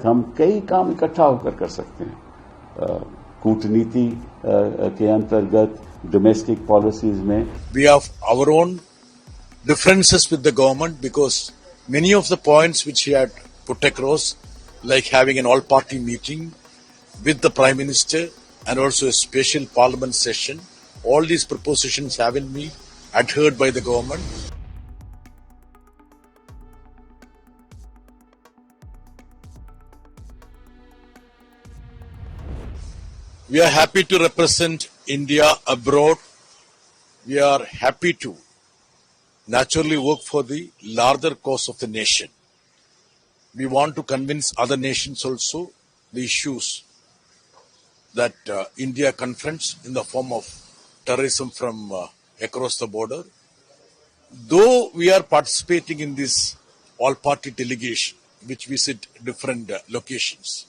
हम कई काम इकट्ठा होकर कर सकते हैं। कूटनीति के अंतर्गत डोमेस्टिक पॉलिसीज में we have our own differences with the government because many of the points which he had put across, like having an all-party meeting with the Prime Minister and also a special parliament session, all these propositions haven't been adhered by the government. We are happy to represent India abroad. We are happy to naturally work for the larger cause of the nation. We want to convince other nations also the issues that India confronts in the form of terrorism from across the border. Though we are participating in this all-party delegation, which visit different locations,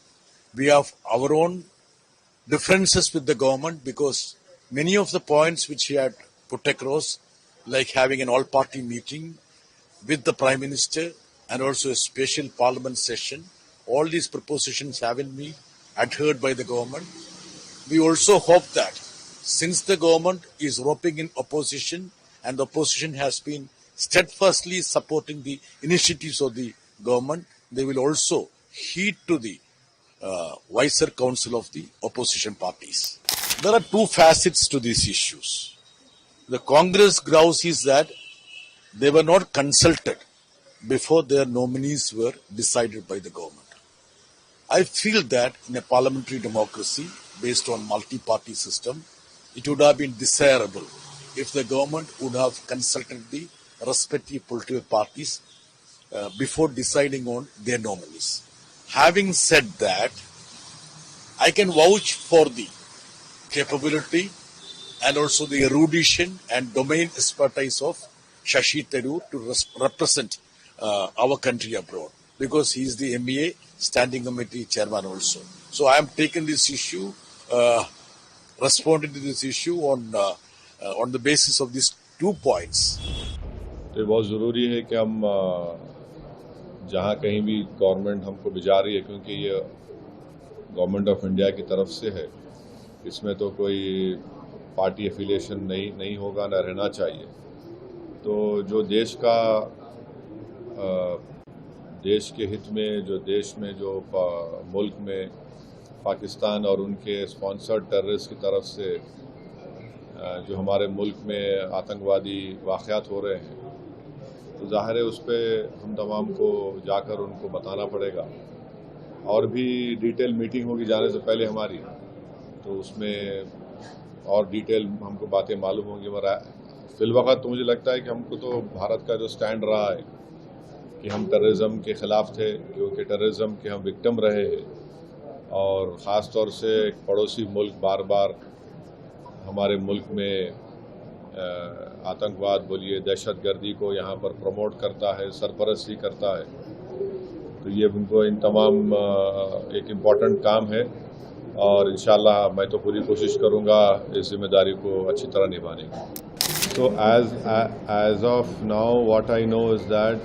we have our own differences with the government because many of the points which he had put across, like having an all-party meeting with the Prime Minister and also a special parliament session, all these propositions haven't been adhered by the government. We also hope that since the government is roping in opposition and the opposition has been steadfastly supporting the initiatives of the government, they will also heed to the wiser counsel of the opposition parties. There are two facets to these issues. The Congress grouse is that they were not consulted before their nominees were decided by the government. I feel that in a parliamentary democracy based on multi-party system, it would have been desirable if the government would have consulted the respective political parties before deciding on their nominees. Having said that, I can vouch for the capability and also the erudition and domain expertise of Shashi Tharoor to represent our country abroad, because he is the MEA Standing Committee Chairman also. So I am taking this issue, responding to this issue on the basis of these 2 points. तो बहुत ज़रूरी है कि हम जहाँ कहीं भी government हमको भिजा रही है, क्योंकि ये गवर्नमेंट ऑफ इंडिया की तरफ से है, इसमें तो कोई पार्टी एफिलिएशन नहीं होगा, न रहना चाहिए। तो जो देश के हित में, जो देश में, जो मुल्क में पाकिस्तान और उनके स्पॉन्सर्ड टेररिस्ट की तरफ से जो हमारे मुल्क में आतंकवादी वाक़यात हो रहे हैं, तो ज़ाहिर है उस पर हम तमाम को जाकर उनको बताना पड़ेगा। और भी डिटेल मीटिंग होगी जाने से पहले हमारी, तो उसमें और डिटेल हमको बातें मालूम होंगी। मगर फिलवक़्त तो मुझे लगता है कि हमको तो भारत का जो स्टैंड रहा है कि हम टेररिज्म के ख़िलाफ़ थे, क्योंकि टेररिज्म के हम विक्टिम रहे हैं, और ख़ास तौर से एक पड़ोसी मुल्क बार बार हमारे मुल्क में आतंकवाद बोलिए, दहशतगर्दी को यहाँ पर प्रमोट करता है, सरपरस्ती करता है। तो ये उनको इन तमाम एक इम्पॉर्टेंट काम है, और इंशाअल्लाह मैं तो पूरी कोशिश करूँगा इस जिम्मेदारी को अच्छी तरह निभाने की। So as of now, what I know is that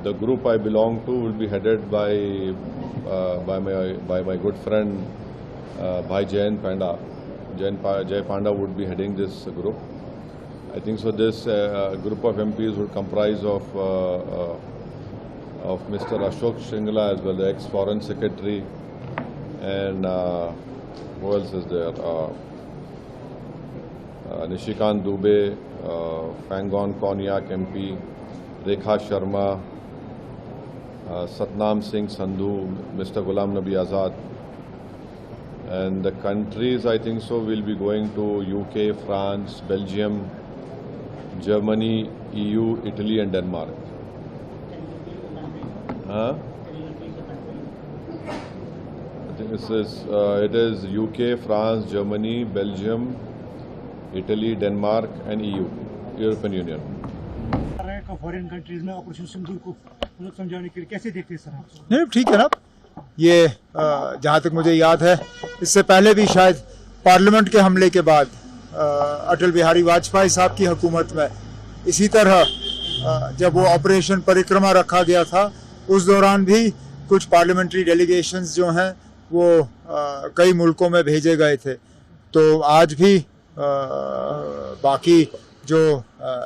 the group I belong to will be headed by my good friend Bhai Jayant Panda. Jay Panda would be heading this group. I think so. This group of MPs would comprise of Mr. Ashok Shringla as well, the ex-Foreign Secretary, and who else is there? Nishikant Dubey, Fangon Konyak MP, Rekha Sharma, Satnam Singh Sandhu, Mr. Ghulam Nabi Azad. And the countries, I think so, will be going to UK, France, Belgium, Germany, EU, Italy and Denmark. I think it is UK, France, Germany, Belgium, Italy, Denmark and EU, European Union. Foreign countries में operation सिंदूर को समझाने के लिए कैसे देखते हैं sir? नहीं, ठीक है ना। ये जहाँ तक मुझे याद है, इससे पहले भी शायद पार्लियामेंट के हमले के बाद अटल बिहारी वाजपेयी साहब की हुकूमत में इसी तरह जब वो ऑपरेशन परिक्रमा रखा गया था, उस दौरान भी कुछ पार्लियामेंट्री डेलीगेशंस जो हैं वो कई मुल्कों में भेजे गए थे। तो आज भी बाकी जो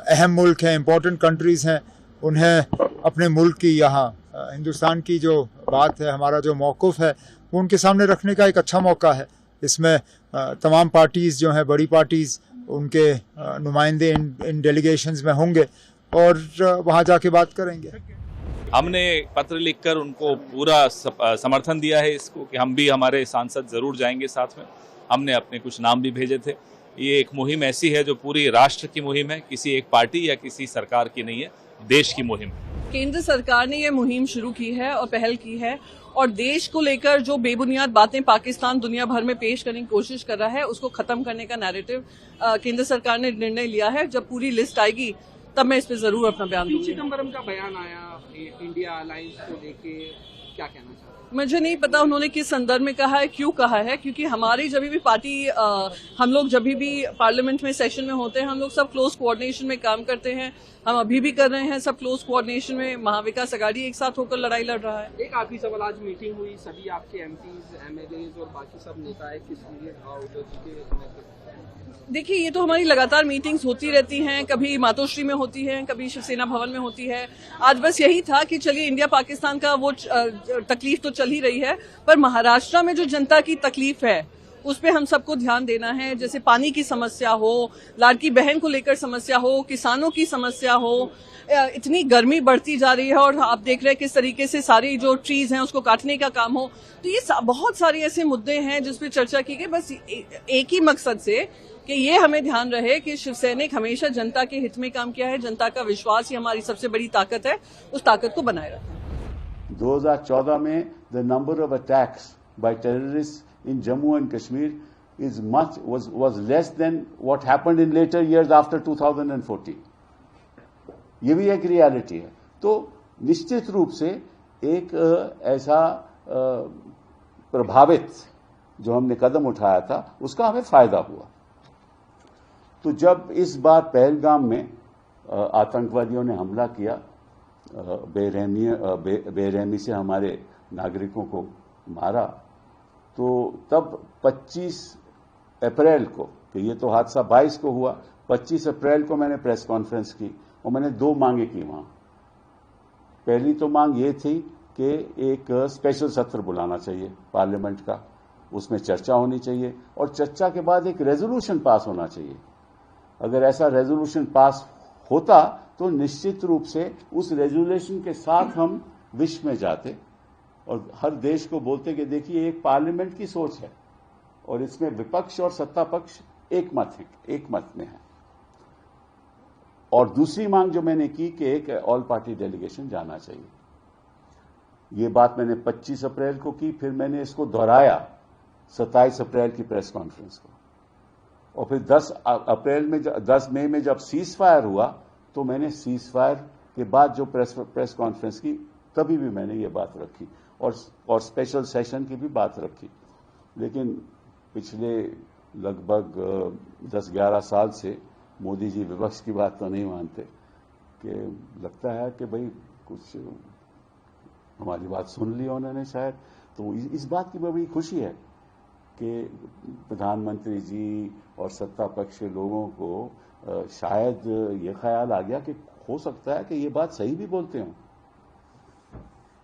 अहम मुल्क हैं, इम्पोर्टेंट कंट्रीज़ हैं, उन्हें अपने मुल्क की यहाँ हिंदुस्तान की जो बात है, हमारा जो मौक़िफ़ है, वो उनके सामने रखने का एक अच्छा मौका है। इसमें तमाम पार्टीज़ जो हैं, बड़ी पार्टीज़, उनके नुमाइंदे इन डेलीगेशंस में होंगे और वहाँ जाके बात करेंगे। हमने पत्र लिखकर उनको पूरा समर्थन दिया है इसको कि हम भी, हमारे सांसद ज़रूर जाएंगे साथ में। हमने अपने कुछ नाम भी भेजे थे। ये एक मुहिम ऐसी है जो पूरी राष्ट्र की मुहिम है, किसी एक पार्टी या किसी सरकार की नहीं है, देश की मुहिम। केंद्र सरकार ने ये मुहिम शुरू की है और पहल की है, और देश को लेकर जो बेबुनियाद बातें पाकिस्तान दुनिया भर में पेश करने की कोशिश कर रहा है, उसको खत्म करने का नैरेटिव केंद्र सरकार ने निर्णय लिया है। जब पूरी लिस्ट आएगी तब मैं इस पे जरूर अपना बयान दूंगी। चिदम्बरम का बयान आया इंडिया अलायंस को लेके, क्या कहना चाहते हैं? मुझे नहीं पता उन्होंने किस संदर्भ में कहा है, क्यों कहा है, क्योंकि हमारी जब भी पार्टी हम लोग जब भी पार्लियामेंट में सेशन में होते हैं, हम लोग सब क्लोज कोऑर्डिनेशन में काम करते हैं। हम अभी भी कर रहे हैं सब क्लोज कोऑर्डिनेशन में। महाविकास अघाड़ी एक साथ होकर लड़ाई लड़ रहा है। एक आखिरी सवाल, आज मीटिंग हुई, सभी आपके एमपीज, एमएलएज और बाकी सब नेता है, किस लिए देखिए, ये तो हमारी लगातार मीटिंग्स होती रहती हैं, कभी मातोश्री में होती हैं, कभी शिवसेना भवन में होती है। आज बस यही था कि चलिए, इंडिया पाकिस्तान का वो तकलीफ तो चल ही रही है, पर महाराष्ट्र में जो जनता की तकलीफ है उस पे हम सबको ध्यान देना है। जैसे पानी की समस्या हो, लाड़की बहन को लेकर समस्या हो, किसानों की समस्या हो, इतनी गर्मी बढ़ती जा रही है और आप देख रहे हैं किस तरीके से सारी जो ट्रीज हैं उसको काटने का काम हो। तो ये बहुत सारे ऐसे मुद्दे हैं जिस पे चर्चा की गई, बस एक ही मकसद से कि ये हमें ध्यान रहे कि शिवसैनिक हमेशा जनता के हित में काम किया है। जनता का विश्वास ही हमारी सबसे बड़ी ताकत है, उस ताकत को बनाए रखें। 2014 में the number of attacks bye terrorist in Jammu and Kashmir was less than what happened in later years after 2014. ये भी एक रियलिटी है। तो निश्चित रूप से एक ऐसा प्रभावित जो हमने कदम उठाया था उसका हमें फायदा हुआ। तो जब इस बार पहलगाम में आतंकवादियों ने हमला किया, बेरहमी से हमारे नागरिकों को मारा, तो तब 25 अप्रैल को, कि ये तो हादसा 22 को हुआ, 25 अप्रैल को मैंने प्रेस कॉन्फ्रेंस की और मैंने 2 मांगे की वहां। पहली तो मांग ये थी कि एक स्पेशल सत्र बुलाना चाहिए पार्लियामेंट का, उसमें चर्चा होनी चाहिए और चर्चा के बाद एक रेजोल्यूशन पास होना चाहिए। अगर ऐसा रेजोल्यूशन पास होता तो निश्चित रूप से उस रेजोल्यूशन के साथ हम विश्व में जाते और हर देश को बोलते कि देखिए, एक पार्लियामेंट की सोच है और इसमें विपक्ष और सत्ता पक्ष एक मत में है। और दूसरी मांग जो मैंने की कि एक ऑल पार्टी डेलीगेशन जाना चाहिए। ये बात मैंने 25 अप्रैल को की, फिर मैंने इसको दोहराया 27 अप्रैल की प्रेस कॉन्फ्रेंस को, और फिर 10 मई में जब सीज फायर हुआ तो मैंने सीज फायर के बाद जो प्रेस कॉन्फ्रेंस की, तभी भी मैंने ये बात रखी और स्पेशल सेशन की भी बात रखी। लेकिन पिछले लगभग 10-11 साल से मोदी जी विपक्ष की बात तो नहीं मानते, कि लगता है कि भाई कुछ हमारी बात सुन ली उन्होंने शायद। तो इस बात की बड़ी खुशी है कि प्रधानमंत्री जी और सत्ता पक्ष के लोगों को शायद ये ख्याल आ गया कि हो सकता है कि ये बात सही भी बोलते हों।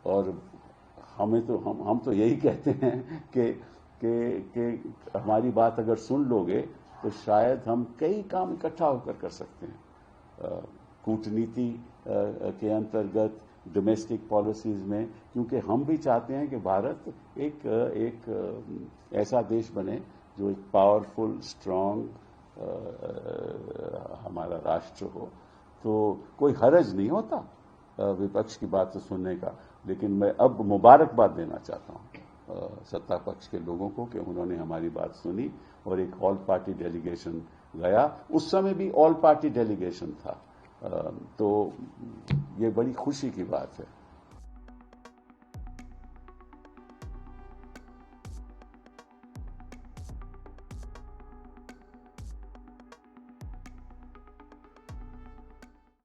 और हम तो यही कहते हैं कि हमारी बात अगर सुन लोगे तो शायद हम कई काम इकट्ठा होकर कर सकते हैं कूटनीति के अंतर्गत, डोमेस्टिक पॉलिसीज में, क्योंकि हम भी चाहते हैं कि भारत एक ऐसा देश बने जो एक पावरफुल, स्ट्रांग हमारा राष्ट्र हो। तो कोई हर्ज नहीं होता विपक्ष की बात सुनने का। लेकिन मैं अब मुबारकबाद देना चाहता हूं सत्ता पक्ष के लोगों को कि उन्होंने हमारी बात सुनी और एक ऑल पार्टी डेलीगेशन गया। उस समय भी ऑल पार्टी डेलीगेशन था, तो ये बड़ी खुशी की बात है।